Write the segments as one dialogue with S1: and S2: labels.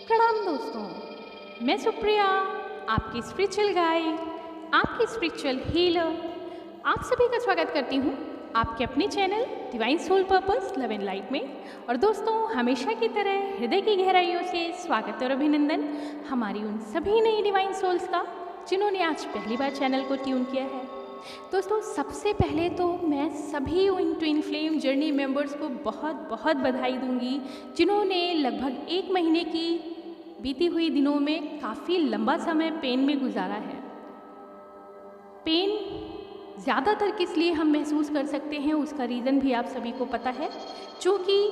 S1: प्रणाम दोस्तों, मैं सुप्रिया, आपकी स्पिरिचुअल गाइड, आपकी स्पिरिचुअल हीलर। आप सभी का स्वागत करती हूँ आपके अपने channel divine soul purpose love and light में। और दोस्तों, हमेशा की तरह हृदय की गहराइयों से स्वागत और अभिनंदन हमारी उन सभी नई डिवाइन सोल्स का जिन्होंने आज पहली बार चैनल को ट्यून किया है। दोस्तों, सबसे पहले तो मैं सभी उन ट्विन फ्लेम जर्नी मेंबर्स को बहुत बहुत बधाई दूंगी जिन्होंने लगभग 1 महीने की बीती हुई दिनों में काफ़ी लंबा समय पेन में गुजारा है। पेन ज़्यादातर किस लिए हम महसूस कर सकते हैं उसका रीज़न भी आप सभी को पता है, क्योंकि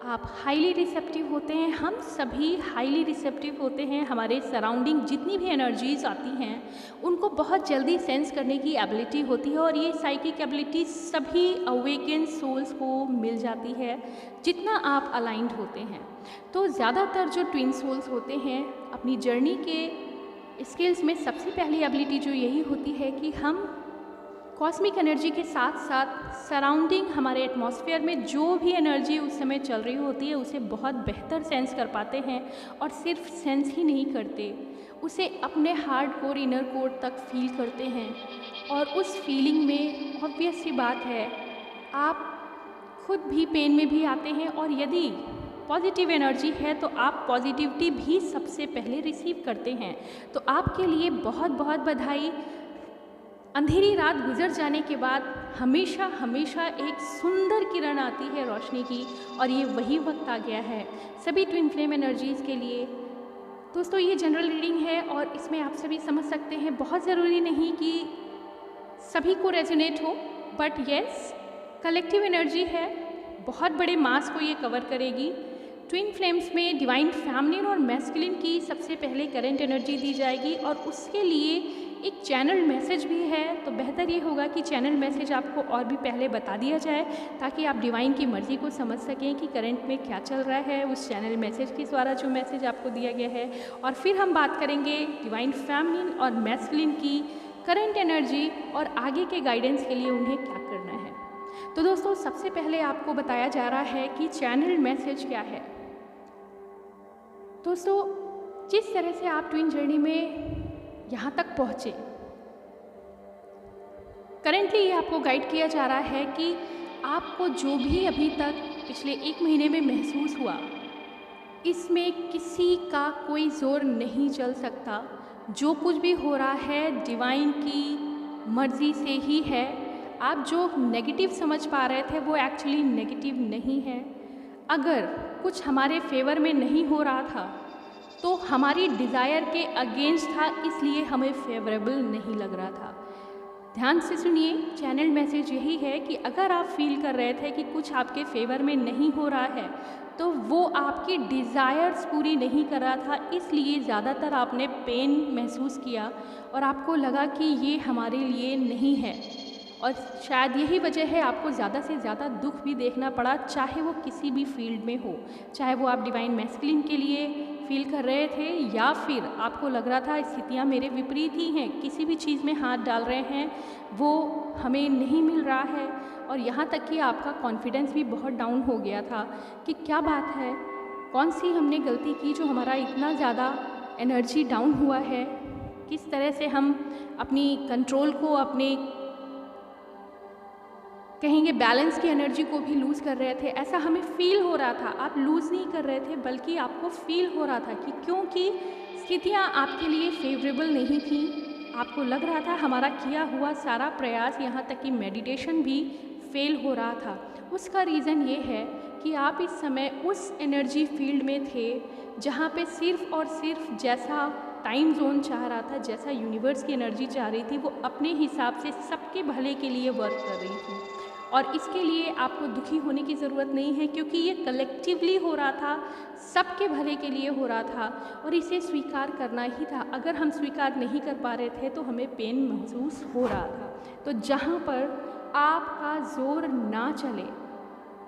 S1: आप हाईली रिसेप्टिव होते हैं। हम सभी हाईली रिसेप्टिव होते हैं। हमारे सराउंडिंग जितनी भी एनर्जीज आती हैं उनको बहुत जल्दी सेंस करने की एबिलिटी होती है, और ये साइकिक एबिलिटी सभी अवेकेन सोल्स को मिल जाती है जितना आप अलाइंड होते हैं। तो ज़्यादातर जो ट्विन सोल्स होते हैं अपनी जर्नी के स्किल्स में सबसे पहली एबिलिटी जो यही होती है कि हम कॉस्मिक एनर्जी के साथ साथ सराउंडिंग हमारे एटमॉस्फेयर में जो भी एनर्जी उस समय चल रही होती है उसे बहुत बेहतर सेंस कर पाते हैं। और सिर्फ सेंस ही नहीं करते, उसे अपने हार्ड कोर इनर कोर तक फील करते हैं। और उस फीलिंग में ऑब्वियस सी बात है आप खुद भी पेन में भी आते हैं, और यदि पॉजिटिव एनर्जी है तो आप पॉजिटिविटी भी सबसे पहले रिसीव करते हैं। तो आपके लिए बहुत बहुत बधाई। अंधेरी रात गुजर जाने के बाद हमेशा हमेशा एक सुंदर किरण आती है रोशनी की, और ये वही वक्त आ गया है सभी ट्विन फ्लेम एनर्जीज़ के लिए। दोस्तों, ये जनरल रीडिंग है और इसमें आप सभी समझ सकते हैं, बहुत ज़रूरी नहीं कि सभी को रेजोनेट हो, बट येस कलेक्टिव एनर्जी है, बहुत बड़े मास को ये कवर करेगी। ट्विन फ्लेम्स में डिवाइन फैमिलिन और मैस्कुलिन की सबसे पहले करंट एनर्जी दी जाएगी, और उसके लिए एक चैनल मैसेज भी है। तो बेहतर ये होगा कि चैनल मैसेज आपको और भी पहले बता दिया जाए ताकि आप डिवाइन की मर्ज़ी को समझ सकें कि करंट में क्या चल रहा है उस चैनल मैसेज के द्वारा जो मैसेज आपको दिया गया है। और फिर हम बात करेंगे डिवाइन फैमिलिन और मैस्कुलिन की करंट एनर्जी और आगे के गाइडेंस के लिए उन्हें क्या करना है। तो दोस्तों, सबसे पहले आपको बताया जा रहा है कि चैनल मैसेज क्या है। दोस्तों, जिस तरह से आप ट्विन जर्नी में यहाँ तक पहुँचे, करेंटली ये आपको गाइड किया जा रहा है कि आपको जो भी अभी तक पिछले 1 महीने में महसूस हुआ, इसमें किसी का कोई ज़ोर नहीं चल सकता। जो कुछ भी हो रहा है डिवाइन की मर्ज़ी से ही है। आप जो नेगेटिव समझ पा रहे थे वो एक्चुअली नेगेटिव नहीं है। अगर कुछ हमारे फेवर में नहीं हो रहा था तो हमारी डिज़ायर के अगेंस्ट था, इसलिए हमें फेवरेबल नहीं लग रहा था। ध्यान से सुनिए, चैनल मैसेज यही है कि अगर आप फील कर रहे थे कि कुछ आपके फेवर में नहीं हो रहा है तो वो आपकी डिज़ायर्स पूरी नहीं कर रहा था, इसलिए ज़्यादातर आपने पेन महसूस किया और आपको लगा कि ये हमारे लिए नहीं है। और शायद यही वजह है आपको ज़्यादा से ज़्यादा दुख भी देखना पड़ा, चाहे वो किसी भी फील्ड में हो। चाहे वो आप डिवाइन मैस्कुलिन के लिए फील कर रहे थे या फिर आपको लग रहा था स्थितियाँ मेरे विपरीत ही हैं, किसी भी चीज़ में हाथ डाल रहे हैं वो हमें नहीं मिल रहा है। और यहाँ तक कि आपका कॉन्फिडेंस भी बहुत डाउन हो गया था कि क्या बात है, कौन सी हमने गलती की जो हमारा इतना ज़्यादा एनर्जी डाउन हुआ है। किस तरह से हम अपनी कंट्रोल को, अपने कहेंगे बैलेंस की एनर्जी को भी लूज़ कर रहे थे। ऐसा हमें फील हो रहा था। आप लूज़ नहीं कर रहे थे बल्कि आपको फील हो रहा था कि क्योंकि स्थितियाँ आपके लिए फेवरेबल नहीं थी। आपको लग रहा था हमारा किया हुआ सारा प्रयास, यहाँ तक कि मेडिटेशन भी फेल हो रहा था। उसका रीज़न ये है कि आप इस समय उस एनर्जी फील्ड में थे जहाँ पे सिर्फ़ और सिर्फ जैसा टाइम जोन चाह रहा था, जैसा यूनिवर्स की एनर्जी चाह रही थी, वो अपने हिसाब से सबके भले के लिए वर्क कर रही थी। और इसके लिए आपको दुखी होने की ज़रूरत नहीं है, क्योंकि ये कलेक्टिवली हो रहा था, सबके भले के लिए हो रहा था, और इसे स्वीकार करना ही था। अगर हम स्वीकार नहीं कर पा रहे थे तो हमें पेन महसूस हो रहा था। तो जहाँ पर आपका ज़ोर ना चले,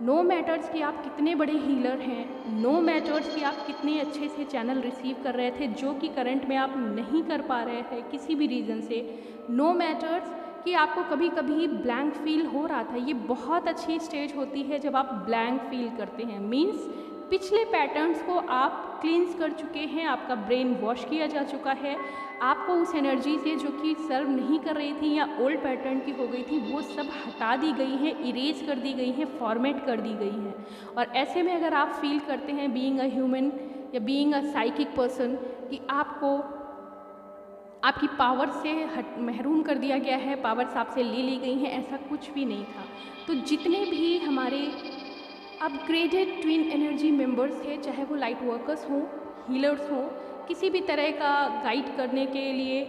S1: नो मैटर्स कि आप कितने बड़े हीलर हैं, नो मैटर्स कि आप कितने अच्छे से चैनल रिसीव कर रहे थे जो कि करंट में आप नहीं कर पा रहे हैं किसी भी रीज़न से, नो मैटर्स कि आपको कभी कभी ब्लैंक फील हो रहा था। ये बहुत अच्छी स्टेज होती है जब आप ब्लैंक फील करते हैं, मीन्स पिछले पैटर्न्स को आप क्लींस कर चुके हैं, आपका ब्रेन वॉश किया जा चुका है। आपको उस एनर्जी से जो कि सर्व नहीं कर रही थी या ओल्ड पैटर्न की हो गई थी, वो सब हटा दी गई है, इरेज कर दी गई है, फॉर्मेट कर दी गई है। और ऐसे में अगर आप फील करते हैं बीइंग अ ह्यूमन या बीइंग अ साइकिक पर्सन कि आपको आपकी पावर से महरूम कर दिया गया है, पावर्स आपसे ले ली गई हैं, ऐसा कुछ भी नहीं था। तो जितने भी हमारे अपग्रेडेड ट्विन एनर्जी मेंबर्स थे, चाहे वो लाइट वर्कर्स हों, हीलर्स हों, किसी भी तरह का गाइड करने के लिए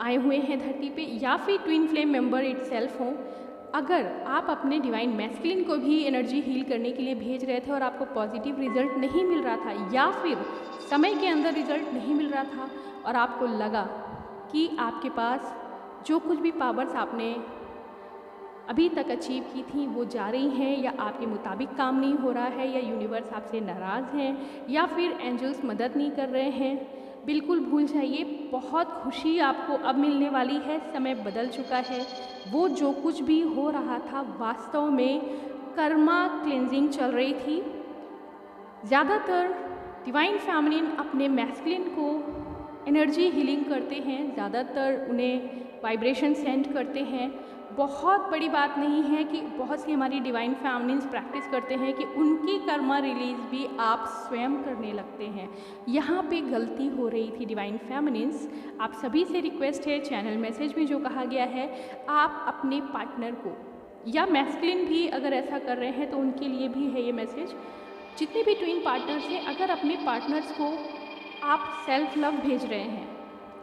S1: आए हुए हैं धरती पे, या फिर ट्विन फ्लेम मेंबर इटसेल्फ हों, अगर आप अपने डिवाइन मैस्कुलिन को भी एनर्जी हील करने के लिए भेज रहे थे और आपको पॉजिटिव रिजल्ट नहीं मिल रहा था, या फिर समय के अंदर रिजल्ट नहीं मिल रहा था और आपको लगा कि आपके पास जो कुछ भी पावर्स आपने अभी तक अचीव की थी वो जा रही हैं, या आपके मुताबिक काम नहीं हो रहा है, या यूनिवर्स आपसे नाराज़ हैं, या फिर एंजल्स मदद नहीं कर रहे हैं, बिल्कुल भूल जाइए। बहुत खुशी आपको अब मिलने वाली है। समय बदल चुका है। वो जो कुछ भी हो रहा था वास्तव में कर्मा क्लेंजिंग चल रही थी। ज़्यादातर डिवाइन फेमिनिन अपने मैस्कुलिन को एनर्जी हीलिंग करते हैं, ज़्यादातर उन्हें वाइब्रेशन सेंड करते हैं। बहुत बड़ी बात नहीं है कि बहुत सी हमारी डिवाइन फेमिनिन्स प्रैक्टिस करते हैं कि उनकी कर्मा रिलीज भी आप स्वयं करने लगते हैं। यहाँ पे गलती हो रही थी डिवाइन फेमिनिन्स। आप सभी से रिक्वेस्ट है, चैनल मैसेज में जो कहा गया है, आप अपने पार्टनर को या मैस्कुलिन भी अगर ऐसा कर रहे हैं तो उनके लिए भी है ये मैसेज। जितने भी ट्विन पार्टनर्स हैं, अगर अपने पार्टनर्स को आप सेल्फ लव भेज रहे हैं,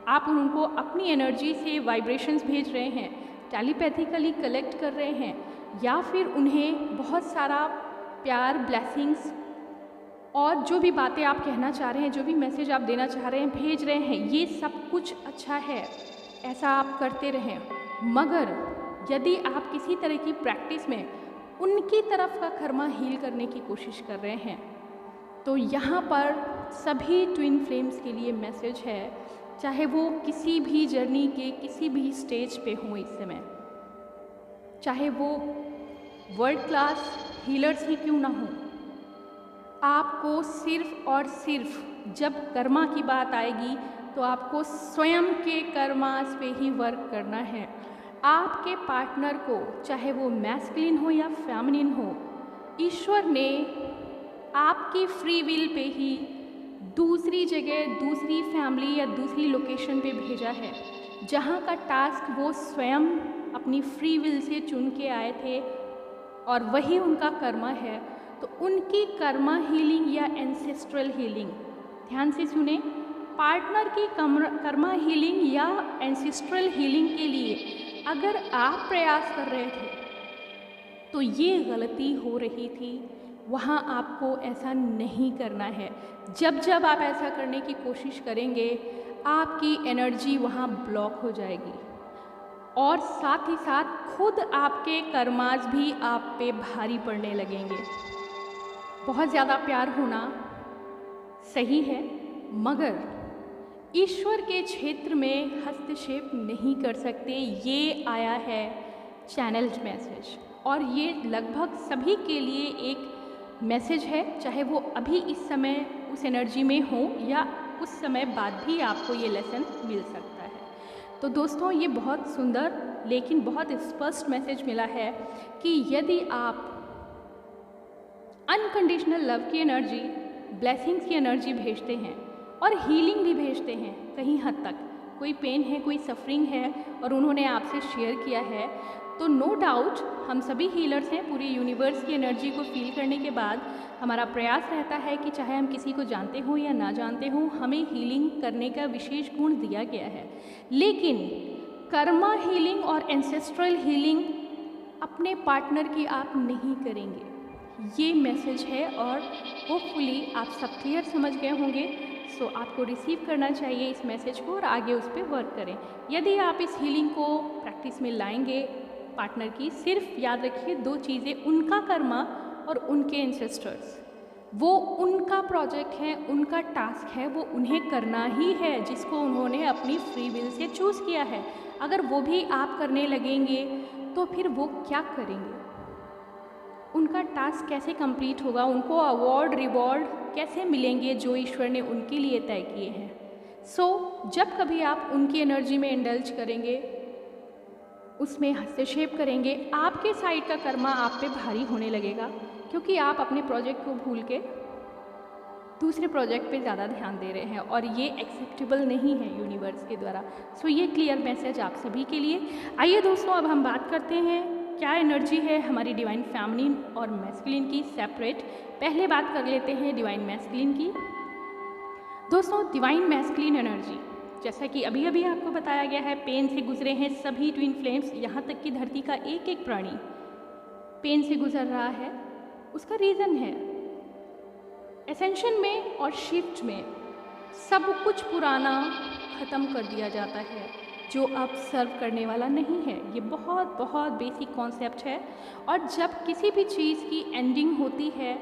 S1: आप उनको अपनी एनर्जी से वाइब्रेशंस भेज रहे हैं, टेलीपैथिकली कलेक्ट कर रहे हैं, या फिर उन्हें बहुत सारा प्यार, ब्लेसिंग्स और जो भी बातें आप कहना चाह रहे हैं, जो भी मैसेज आप देना चाह रहे हैं, भेज रहे हैं, ये सब कुछ अच्छा है, ऐसा आप करते रहें। मगर यदि आप किसी तरह की प्रैक्टिस में उनकी तरफ का कर्मा हील करने की कोशिश कर रहे हैं, तो यहाँ पर सभी ट्विन फ्लेम्स के लिए मैसेज है, चाहे वो किसी भी जर्नी के किसी भी स्टेज पे हों इस समय, चाहे वो वर्ल्ड क्लास हीलर्स ही क्यों ना हों, आपको सिर्फ और सिर्फ जब कर्मा की बात आएगी तो आपको स्वयं के कर्मास पे ही वर्क करना है। आपके पार्टनर को, चाहे वो मैस्कुलिन हो या फेमिनिन हो, ईश्वर ने आपकी फ्री विल पे ही दूसरी जगह, दूसरी फैमिली या दूसरी लोकेशन पे भेजा है, जहाँ का टास्क वो स्वयं अपनी फ्री विल से चुन के आए थे और वही उनका कर्मा है। तो उनकी कर्मा हीलिंग या एंसेस्ट्रल हीलिंग, ध्यान से सुने, पार्टनर की कर्मा हीलिंग या एंसेस्ट्रल हीलिंग के लिए अगर आप प्रयास कर रहे थे तो ये गलती हो रही थी। वहाँ आपको ऐसा नहीं करना है। जब जब आप ऐसा करने की कोशिश करेंगे, आपकी एनर्जी वहाँ ब्लॉक हो जाएगी और साथ ही साथ खुद आपके कर्मास भी आप पे भारी पड़ने लगेंगे। बहुत ज़्यादा प्यार होना सही है, मगर ईश्वर के क्षेत्र में हस्तक्षेप नहीं कर सकते। ये आया है चैनल्ड मैसेज और ये लगभग सभी के लिए एक मैसेज है, चाहे वो अभी इस समय उस एनर्जी में हो या उस समय बाद भी आपको ये लेसन मिल सकता है। तो दोस्तों, ये बहुत सुंदर लेकिन बहुत स्पष्ट मैसेज मिला है कि यदि आप अनकंडीशनल लव की एनर्जी, ब्लेसिंग्स की एनर्जी भेजते हैं और हीलिंग भी भेजते हैं, कहीं हद तक कोई पेन है, कोई सफरिंग है और उन्होंने आपसे शेयर किया है, तो नो डाउट हम सभी हीलर्स हैं। पूरी यूनिवर्स की एनर्जी को फील करने के बाद हमारा प्रयास रहता है कि चाहे हम किसी को जानते हों या ना जानते हों, हमें हीलिंग करने का विशेष गुण दिया गया है। लेकिन कर्मा हीलिंग और एंसेस्ट्रल हीलिंग अपने पार्टनर की आप नहीं करेंगे, ये मैसेज है और होपफुली आप सब क्लियर समझ गए होंगे। सो आपको रिसीव करना चाहिए इस मैसेज को और आगे उस पर वर्क करें। यदि आप इस हीलिंग को प्रैक्टिस में लाएंगे पार्टनर की, सिर्फ याद रखिए दो चीज़ें, उनका कर्मा और उनके एंसेस्टर्स, वो उनका प्रोजेक्ट है, उनका टास्क है, वो उन्हें करना ही है जिसको उन्होंने अपनी फ्री विल से चूज़ किया है। अगर वो भी आप करने लगेंगे तो फिर वो क्या करेंगे? उनका टास्क कैसे कंप्लीट होगा, उनको अवार्ड रिवॉर्ड कैसे मिलेंगे जो ईश्वर ने उनके लिए तय किए हैं। जब कभी आप उनकी एनर्जी में इंडल्ज करेंगे, उसमें हस्तक्षेप करेंगे, आपके साइड का कर्मा आप पे भारी होने लगेगा, क्योंकि आप अपने प्रोजेक्ट को भूल के दूसरे प्रोजेक्ट पे ज़्यादा ध्यान दे रहे हैं और ये एक्सेप्टेबल नहीं है यूनिवर्स के द्वारा। ये क्लियर मैसेज आप सभी के लिए। आइए दोस्तों, अब हम बात करते हैं क्या एनर्जी है हमारी डिवाइन फेमिनिन और मैस्कुलिन की सेपरेट। पहले बात कर लेते हैं डिवाइन मैस्कुलिन की। दोस्तों, डिवाइन मैस्कुलिन एनर्जी, जैसा कि अभी अभी आपको बताया गया है, पेन से गुजरे हैं सभी ट्विन फ्लेम्स, यहाँ तक कि धरती का एक एक प्राणी पेन से गुजर रहा है। उसका रीज़न है एसेंशन में और शिफ्ट में सब कुछ पुराना ख़त्म कर दिया जाता है जो अब सर्व करने वाला नहीं है। ये बहुत बहुत बेसिक कॉन्सेप्ट है। और जब किसी भी चीज़ की एंडिंग होती है,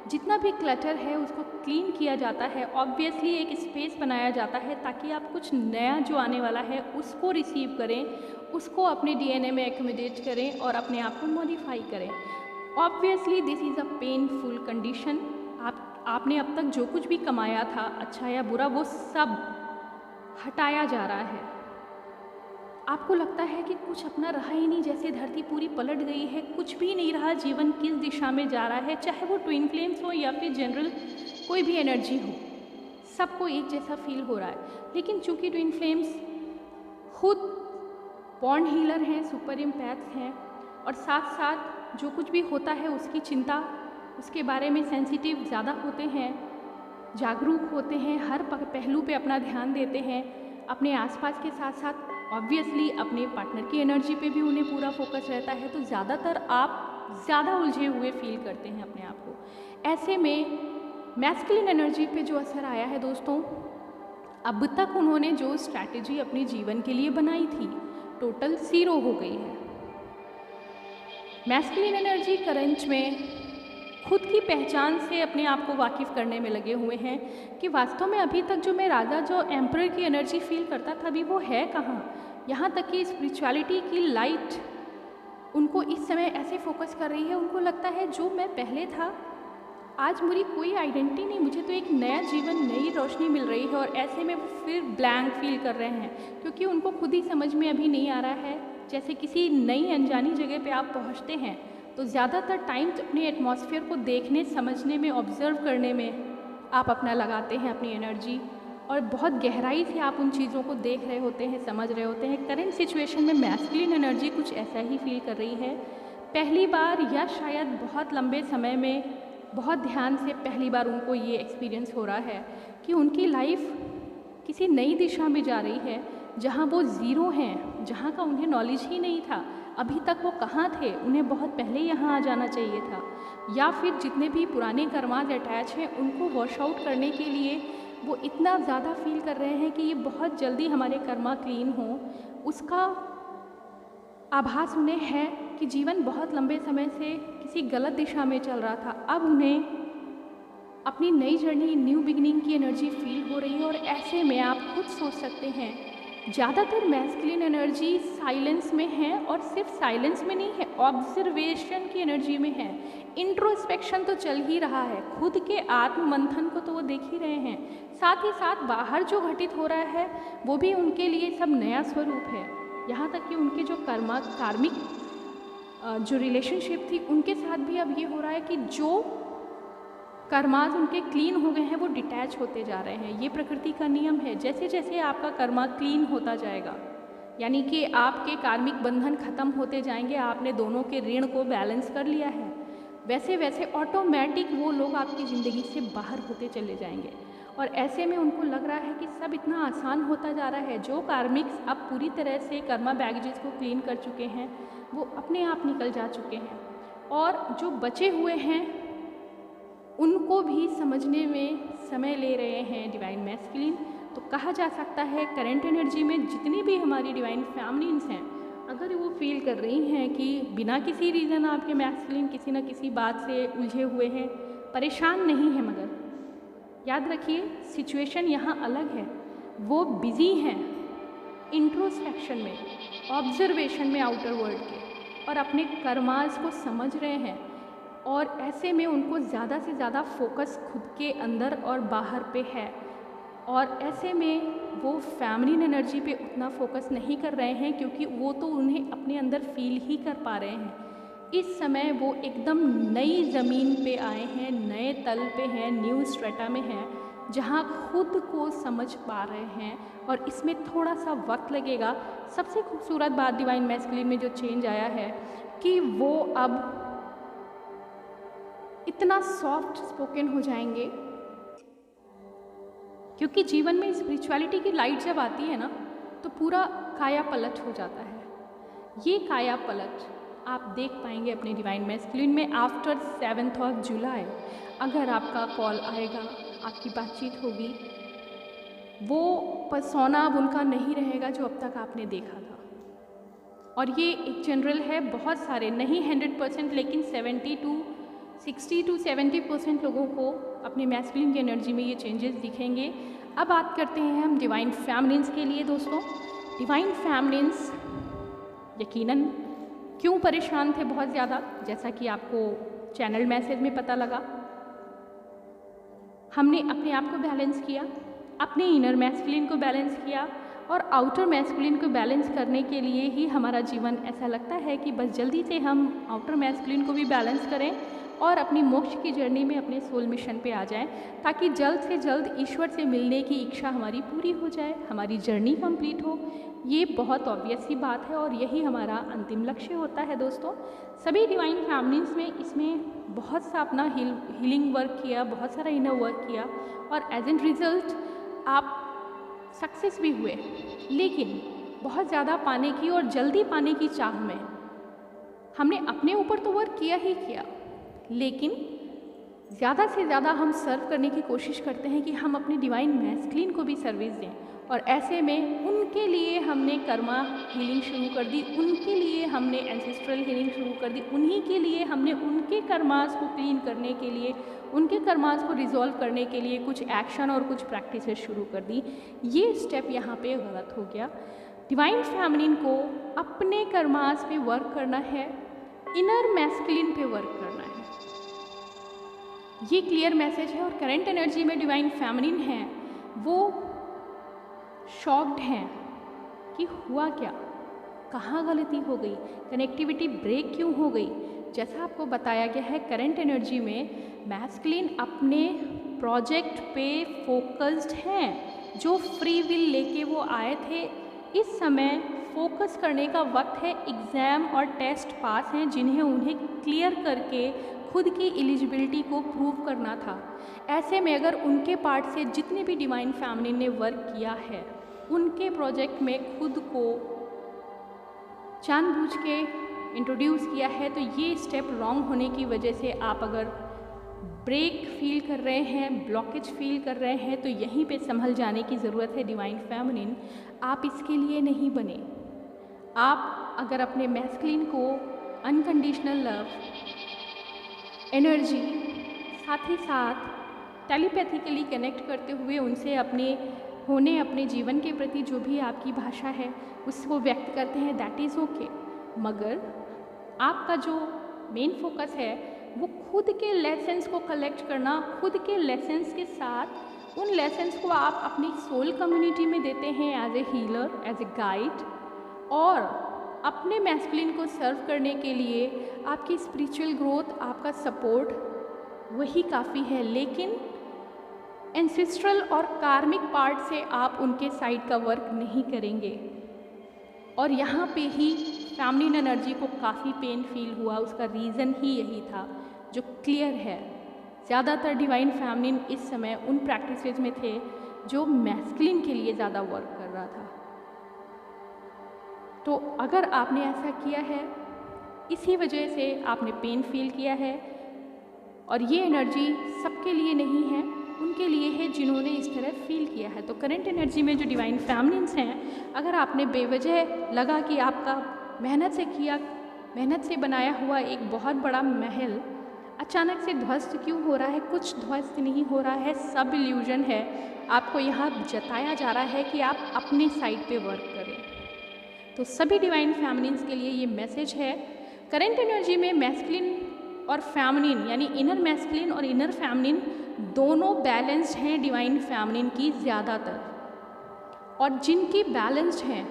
S1: जितना भी क्लटर है उसको क्लीन किया जाता है, ऑब्वियसली एक स्पेस बनाया जाता है ताकि आप कुछ नया जो आने वाला है उसको रिसीव करें, उसको अपने डीएनए में एक्कोमोडेट करें और अपने आप को मॉडिफाई करें। Obviously this is a painful condition. आपने अब तक जो कुछ भी कमाया था, अच्छा या बुरा, वो सब हटाया जा रहा है। आपको लगता है कि कुछ अपना रहा ही नहीं, जैसे धरती पूरी पलट गई है, कुछ भी नहीं रहा, जीवन किस दिशा में जा रहा है, चाहे वो ट्विन फ्लेम्स हो या फिर जनरल कोई भी एनर्जी हो, सबको एक जैसा फील हो रहा है। लेकिन चूंकि ट्विन फ्लेम्स खुद बॉन्ड हीलर हैं, सुपर इम्पैथ्स हैं और साथ साथ जो कुछ भी होता है उसकी चिंता, उसके बारे में सेंसिटिव ज़्यादा होते हैं, जागरूक होते हैं, हर पहलू पे अपना ध्यान देते हैं, अपने आसपास के साथ साथ ऑब्वियसली अपने पार्टनर की एनर्जी पे भी उन्हें पूरा फोकस रहता है, तो ज़्यादातर आप ज़्यादा उलझे हुए फील करते हैं अपने आप को। ऐसे में मैस्कुलिन एनर्जी पे जो असर आया है दोस्तों, अब तक उन्होंने जो स्ट्रैटेजी अपने जीवन के लिए बनाई थी, टोटल 0 हो गई है। मैस्कुलिन एनर्जी करंट में खुद की पहचान से अपने आप को वाकिफ़ करने में लगे हुए हैं कि वास्तव में अभी तक जो मैं राजा, जो एम्परर की एनर्जी फील करता था, अभी वो है कहाँ। यहाँ तक कि स्पिरिचुअलिटी की लाइट उनको इस समय ऐसे फोकस कर रही है, उनको लगता है जो मैं पहले था आज मेरी कोई आइडेंटिटी नहीं, मुझे तो एक नया जीवन, नई रोशनी मिल रही है। और ऐसे में वो फिर ब्लैंक फील कर रहे हैं, क्योंकि उनको खुद ही समझ में अभी नहीं आ रहा है। जैसे किसी नई अनजानी जगह पे आप पहुँचते हैं तो ज़्यादातर टाइम अपने एटमॉस्फेयर को देखने, समझने में, ऑब्ज़र्व करने में आप अपना लगाते हैं अपनी एनर्जी, और बहुत गहराई से आप उन चीज़ों को देख रहे होते हैं, समझ रहे होते हैं। करेंट सिचुएशन में मैस्कुलिन एनर्जी कुछ ऐसा ही फील कर रही है। पहली बार या शायद बहुत लंबे समय में बहुत ध्यान से पहली बार उनको ये एक्सपीरियंस हो रहा है कि उनकी लाइफ किसी नई दिशा में जा रही है, जहाँ वो ज़ीरो हैं, जहाँ का उन्हें नॉलेज ही नहीं था। अभी तक वो कहाँ थे, उन्हें बहुत पहले यहाँ आ जाना चाहिए था। या फिर जितने भी पुराने कर्माज अटैच हैं उनको वॉश आउट करने के लिए वो इतना ज़्यादा फील कर रहे हैं कि ये बहुत जल्दी हमारे कर्मा क्लीन हो। उसका आभास उन्हें है कि जीवन बहुत लंबे समय से किसी गलत दिशा में चल रहा था, अब उन्हें अपनी नई जर्नी, न्यू बिगिनिंग की एनर्जी फील हो रही है। और ऐसे में आप खुद सोच सकते हैं, ज़्यादातर मैस्कुलिन एनर्जी साइलेंस में है, और सिर्फ साइलेंस में नहीं है, ऑब्जर्वेशन की एनर्जी में है। इंट्रोस्पेक्शन तो चल ही रहा है, खुद के आत्म मंथन को तो वो देख ही रहे हैं, साथ ही साथ बाहर जो घटित हो रहा है वो भी उनके लिए सब नया स्वरूप है। यहाँ तक कि उनके जो कार्मिक जो रिलेशनशिप थी उनके साथ भी अब ये हो रहा है कि जो कर्माज उनके क्लीन हो गए हैं वो डिटैच होते जा रहे हैं। ये प्रकृति का नियम है। जैसे जैसे आपका कर्मा क्लीन होता जाएगा, यानी कि आपके कार्मिक बंधन खत्म होते जाएंगे, आपने दोनों के ऋण को बैलेंस कर लिया है, वैसे वैसे ऑटोमेटिक वो लोग आपकी ज़िंदगी से बाहर होते चले जाएंगे। और ऐसे में उनको लग रहा है कि सब इतना आसान होता जा रहा है। जो कार्मिक्स अब पूरी तरह से कर्मा बैगेजेस को क्लीन कर चुके हैं वो अपने आप निकल जा चुके हैं, और जो बचे हुए हैं उनको भी समझने में समय ले रहे हैं डिवाइन मैस्कुलिन। तो कहा जा सकता है करंट एनर्जी में जितनी भी हमारी डिवाइन फैमिलीन्स हैं, अगर वो फील कर रही हैं कि बिना किसी रीज़न आपके मैस्कुलिन किसी न किसी बात से उलझे हुए हैं, परेशान नहीं है, मगर याद रखिए सिचुएशन यहाँ अलग है। वो बिज़ी हैं इंट्रोस्पेक्शन में, ऑब्जर्वेशन में आउटर वर्ल्ड के, और अपने कर्मास को समझ रहे हैं। और ऐसे में उनको ज़्यादा से ज़्यादा फोकस खुद के अंदर और बाहर पे है, और ऐसे में वो फैमिलीन एनर्जी पे उतना फोकस नहीं कर रहे हैं क्योंकि वो तो उन्हें अपने अंदर फील ही कर पा रहे हैं। इस समय वो एकदम नई ज़मीन पे आए हैं, नए तल पे हैं, न्यू स्ट्रेटा में हैं, जहाँ खुद को समझ पा रहे हैं, और इसमें थोड़ा सा वक्त लगेगा। सबसे खूबसूरत बात डिवाइन मैस्कुलिन में जो चेंज आया है कि वो अब इतना सॉफ्ट स्पोकन हो जाएंगे, क्योंकि जीवन में स्पिरिचुअलिटी की लाइट जब आती है ना तो पूरा काया पलट हो जाता है। ये काया पलट आप देख पाएंगे अपने डिवाइन मैस्कुलिन में आफ्टर 7 जुलाई। अगर आपका कॉल आएगा, आपकी बातचीत होगी, वो पर्सोना अब उनका नहीं रहेगा जो अब तक आपने देखा था। और ये एक जनरल है, बहुत सारे नहीं 100% लेकिन 60 to 70% लोगों को अपने मैस्कुलिन की एनर्जी में ये चेंजेस दिखेंगे। अब बात करते हैं हम डिवाइन फैमिलिन्स के लिए। दोस्तों, डिवाइन फैमिलिन्स यकीनन क्यों परेशान थे बहुत ज़्यादा, जैसा कि आपको चैनल मैसेज में पता लगा। हमने अपने आप को बैलेंस किया, अपने इनर मैस्कुलिन को बैलेंस किया, और आउटर मैस्कुलिन को बैलेंस करने के लिए ही हमारा जीवन ऐसा लगता है कि बस जल्दी से हम आउटर मैस्कुलिन को भी बैलेंस करें और अपनी मोक्ष की जर्नी में अपने सोल मिशन पे आ जाएं, ताकि जल्द से जल्द ईश्वर से मिलने की इच्छा हमारी पूरी हो जाए, हमारी जर्नी कंप्लीट हो। ये बहुत ऑब्वियस सी बात है और यही हमारा अंतिम लक्ष्य होता है। दोस्तों, सभी डिवाइन फैमिलीज़ में इसमें बहुत सा अपना हीलिंग वर्क किया, बहुत सारा इनर वर्क किया, और एज एन रिज़ल्ट आप सक्सेस भी हुए। लेकिन बहुत ज़्यादा पाने की और जल्दी पाने की चाह में हमने अपने ऊपर तो वर्क किया ही किया, लेकिन ज़्यादा से ज़्यादा हम सर्व करने की कोशिश करते हैं कि हम अपने डिवाइन मैस्कुलिन को भी सर्विस दें, और ऐसे में उनके लिए हमने कर्मा हीलिंग शुरू कर दी, उनके लिए हमने एंसेस्ट्रल हीलिंग शुरू कर दी, उन्हीं के लिए हमने उनके कर्मास को क्लीन करने के लिए, उनके कर्मास को रिजॉल्व करने के लिए कुछ एक्शन और कुछ प्रैक्टिसेस शुरू कर दी। ये स्टेप यहाँ पे गलत हो गया। डिवाइन फैमिलिन को अपने कर्मास पे वर्क करना है, इनर मैस्कुलिन पे वर्क करना है। ये क्लियर मैसेज है। और करंट एनर्जी में डिवाइन फैमिलिन है, वो शॉक्ड हैं कि हुआ क्या, कहाँ गलती हो गई, कनेक्टिविटी ब्रेक क्यों हो गई। जैसा आपको बताया गया है, करंट एनर्जी में मैस्कुलिन अपने प्रोजेक्ट पे फोकस्ड हैं। जो फ्री विल लेके वो आए थे, इस समय फोकस करने का वक्त है। एग्ज़ाम और टेस्ट पास हैं जिन्हें उन्हें क्लियर करके खुद की एलिजिबिलिटी को प्रूव करना था। ऐसे में अगर उनके पार्ट से जितने भी डिवाइन फैमिली ने वर्क किया है, उनके प्रोजेक्ट में खुद को जानबूझ के इंट्रोड्यूस किया है, तो ये स्टेप रॉन्ग होने की वजह से आप अगर ब्रेक फील कर रहे हैं, ब्लॉकेज फील कर रहे हैं, तो यहीं पे संभल जाने की ज़रूरत है। डिवाइन फैमिलिन, आप इसके लिए नहीं बने। आप अगर अपने मैस्कुलिन को अनकंडीशनल लव, एनर्जी, साथ ही साथ टेलीपैथिकली कनेक्ट करते हुए उनसे अपने जीवन के प्रति जो भी आपकी भाषा है उसको व्यक्त करते हैं, दैट इज़ ओके। मगर आपका जो मेन फोकस है वो खुद के लेसन्स को कलेक्ट करना, खुद के लेसन्स के साथ उन लेसन्स को आप अपनी सोल कम्युनिटी में देते हैं as a healer, as a guide, और अपने मैस्कुलिन को सर्व करने के लिए आपकी स्पिरिचुअल ग्रोथ, आपका सपोर्ट वही काफ़ी है। लेकिन एंसेस्ट्रल और कार्मिक पार्ट से आप उनके साइड का वर्क नहीं करेंगे। और यहाँ पे ही फैमिली एनर्जी को काफ़ी पेन फील हुआ, उसका रीज़न ही यही था जो क्लियर है। ज़्यादातर डिवाइन फैमिली इस समय उन प्रैक्टिसेस में थे जो मैस्कुलिन के लिए ज़्यादा वर्क कर रहा था। तो अगर आपने ऐसा किया है, इसी वजह से आपने पेन फील किया है, और ये एनर्जी सबके लिए नहीं है, उनके लिए है जिन्होंने इस तरह फील किया है। तो करंट एनर्जी में जो डिवाइन फैमिलीन्स हैं, अगर आपने बेवजह लगा कि आपका मेहनत से बनाया हुआ एक बहुत बड़ा महल अचानक से ध्वस्त क्यों हो रहा है, कुछ ध्वस्त नहीं हो रहा है, सब इल्यूजन है। आपको यहाँ जताया जा रहा है कि आप अपने साइड पे वर्क करें। तो सभी डिवाइन फैमिलीन्स के लिए ये मैसेज है। करंट एनर्जी में मैस्कुलिन और फेमिनिन यानी इनर मैस्कुलिन और इनर फेमिनिन दोनों बैलेंस्ड हैं डिवाइन फेमिनिन की ज़्यादातर, और जिनकी बैलेंस्ड हैं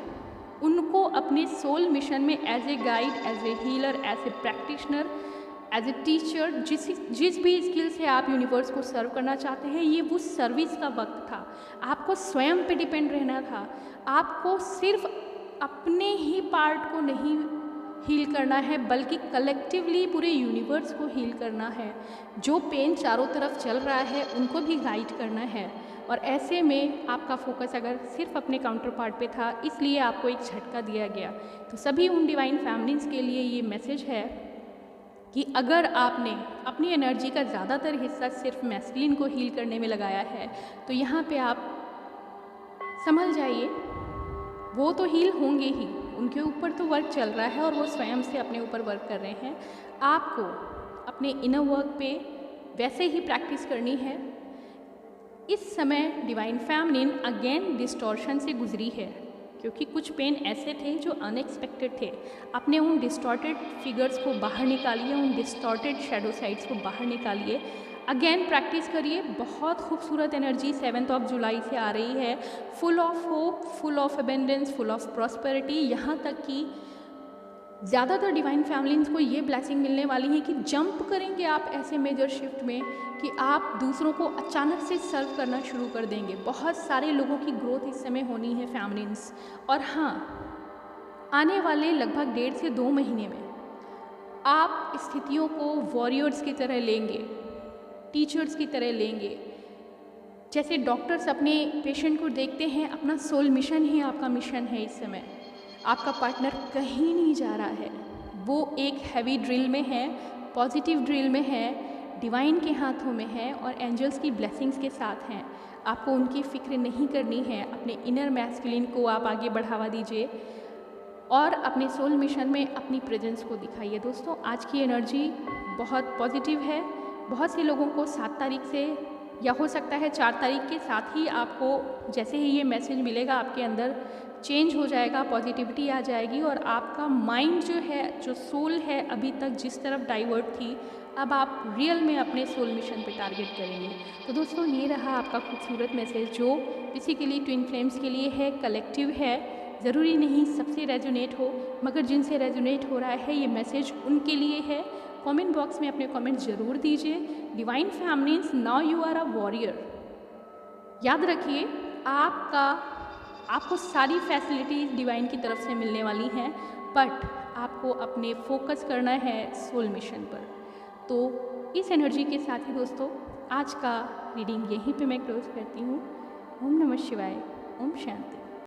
S1: उनको अपने सोल मिशन में as a guide, as a healer, as a practitioner, as a teacher, जिस भी स्किल से आप यूनिवर्स को सर्व करना चाहते हैं, ये वो सर्विस का वक्त था। आपको स्वयं पे डिपेंड रहना था। आपको सिर्फ अपने ही पार्ट को नहीं हील करना है बल्कि कलेक्टिवली पूरे यूनिवर्स को हील करना है। जो पेन चारों तरफ चल रहा है उनको भी गाइड करना है, और ऐसे में आपका फोकस अगर सिर्फ अपने काउंटर पार्ट पे था, इसलिए आपको एक झटका दिया गया। तो सभी उन डिवाइन फैमिलीज़ के लिए ये मैसेज है कि अगर आपने अपनी एनर्जी का ज़्यादातर हिस्सा सिर्फ मैस्कुलिन को हील करने में लगाया है तो यहाँ पे आप संभल जाइए। वो तो हील होंगे ही, उनके ऊपर तो वर्क चल रहा है और वो स्वयं से अपने ऊपर वर्क कर रहे हैं। आपको अपने इनर वर्क पे वैसे ही प्रैक्टिस करनी है। इस समय डिवाइन फेमिनिन अगेन डिस्टॉर्शन से गुजरी है, क्योंकि कुछ पेन ऐसे थे जो अनएक्सपेक्टेड थे। आपने उन डिस्टॉर्टेड फिगर्स को बाहर निकालिए, उन डिस्टॉर्टेड शैडो साइड्स को बाहर निकालिए। अगेन प्रैक्टिस करिए। बहुत खूबसूरत एनर्जी 7 जुलाई से आ रही है, full of hope, full of abundance, full of prosperity. यहाँ तक कि ज़्यादातर डिवाइन फैमिलीज़ को ये ब्लेसिंग मिलने वाली है कि जंप करेंगे आप ऐसे मेजर शिफ्ट में कि आप दूसरों को अचानक से सर्व करना शुरू कर देंगे। बहुत सारे लोगों की ग्रोथ इस समय होनी है फैमिलीज़। और हाँ, आने वाले लगभग 1.5 से 2 महीने में आप स्थितियों को वॉरियर्स की तरह लेंगे, टीचर्स की तरह लेंगे। जैसे डॉक्टर्स अपने पेशेंट को देखते हैं, अपना सोल मिशन ही आपका मिशन है। इस समय आपका पार्टनर कहीं नहीं जा रहा है, वो एक हैवी ड्रिल में है, पॉजिटिव ड्रिल में है, डिवाइन के हाथों में है और एंजल्स की ब्लेसिंग्स के साथ हैं। आपको उनकी फ़िक्र नहीं करनी है। अपने इनर मैस्कुलिन को आप आगे बढ़ावा दीजिए और अपने सोल मिशन में अपनी प्रेजेंस को दिखाइए। दोस्तों, आज की एनर्जी बहुत पॉजिटिव है। बहुत से लोगों को 7 तारीख से या हो सकता है 4 तारीख के साथ ही आपको जैसे ही ये मैसेज मिलेगा आपके अंदर चेंज हो जाएगा, पॉजिटिविटी आ जाएगी और आपका माइंड जो है, जो सोल है, अभी तक जिस तरफ डाइवर्ट थी, अब आप रियल में अपने सोल मिशन पे टारगेट करेंगे। तो दोस्तों, ये रहा आपका खूबसूरत मैसेज जो बेसिकली ट्विन फ्लेम्स के लिए है, कलेक्टिव है। ज़रूरी नहीं सबसे रेजोनेट हो, मगर जिनसे रेजोनेट हो रहा है ये मैसेज उनके लिए है। कमेंट बॉक्स में अपने कमेंट ज़रूर दीजिए। Divine families, now you are a warrior. याद रखिए, आपको सारी फैसिलिटीज़ डिवाइन की तरफ से मिलने वाली हैं, बट आपको अपने फोकस करना है सोल मिशन पर। तो इस एनर्जी के साथ ही दोस्तों, आज का रीडिंग यहीं पे मैं क्लोज करती हूँ। ओम नमः शिवाय, ओम शांति।